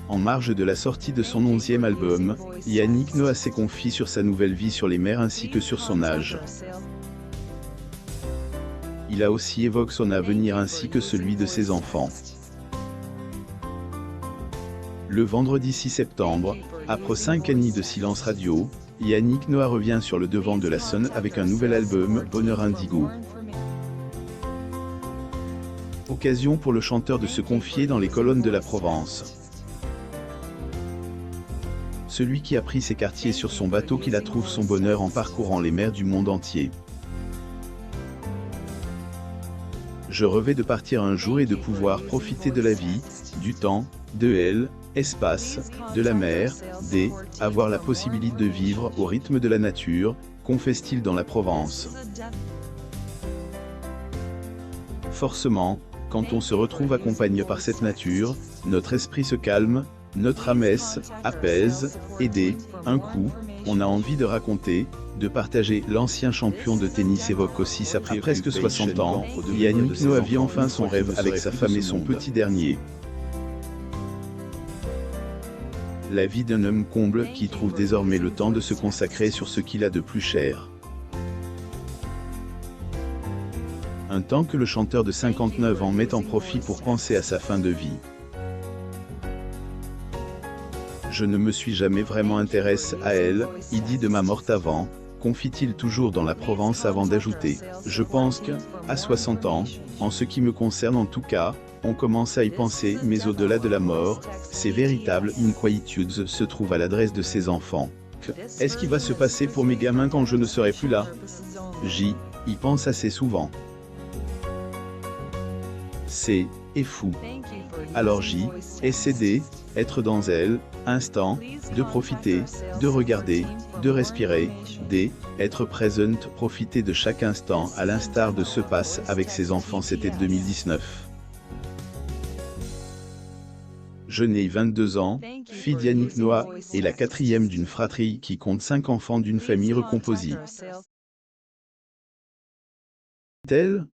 En marge de la sortie de son 11e album, Yannick Noah s'est confié sur sa nouvelle vie sur les mers ainsi que sur son âge. Il a aussi évoqué son avenir ainsi que celui de ses enfants. Le vendredi 6 septembre, après 5 années de silence radio, Yannick Noah revient sur le devant de la scène avec un nouvel album, Bonheur Indigo. Occasion pour le chanteur de se confier dans les colonnes de la Provence. Celui qui a pris ses quartiers sur son bateau qu'il a trouvé son bonheur en parcourant les mers du monde entier. Je rêvais de partir un jour et de pouvoir profiter de la vie, du temps, de elle, espace, de la mer, avoir la possibilité de vivre au rythme de la nature, confesse-t-il dans la Provence. Forcément, quand on se retrouve accompagné par cette nature, notre esprit se calme, notre âme apaise, et un coup, on a envie de raconter, de partager. L'ancien champion de tennis évoque aussi après presque 60 ans, Yannick Noah vit enfin son rêve avec sa femme et son petit dernier. La vie d'un homme comble qui trouve désormais le temps de se consacrer sur ce qu'il a de plus cher. Un temps que le chanteur de 59 ans met en profit pour penser à sa fin de vie. Je ne me suis jamais vraiment intéressé à elle, il dit de ma mort avant, confie-t-il toujours dans la Provence avant d'ajouter. Je pense que, à 60 ans, en ce qui me concerne en tout cas, on commence à y penser, mais au-delà de la mort, ces véritables inquiétudes se trouvent à l'adresse de ses enfants. Est-ce qu'il va se passer pour mes gamins quand je ne serai plus là? J'y pense assez souvent. C'est fou. Alors essaie être dans elle, instant, de profiter, de regarder, de respirer, être présent, profiter de chaque instant à l'instar de ce passe avec ses enfants. C'était 2019. Je n'ai 22 ans, fille d'Yannick Noah, et la quatrième d'une fratrie qui compte 5 enfants d'une famille recomposée. Tel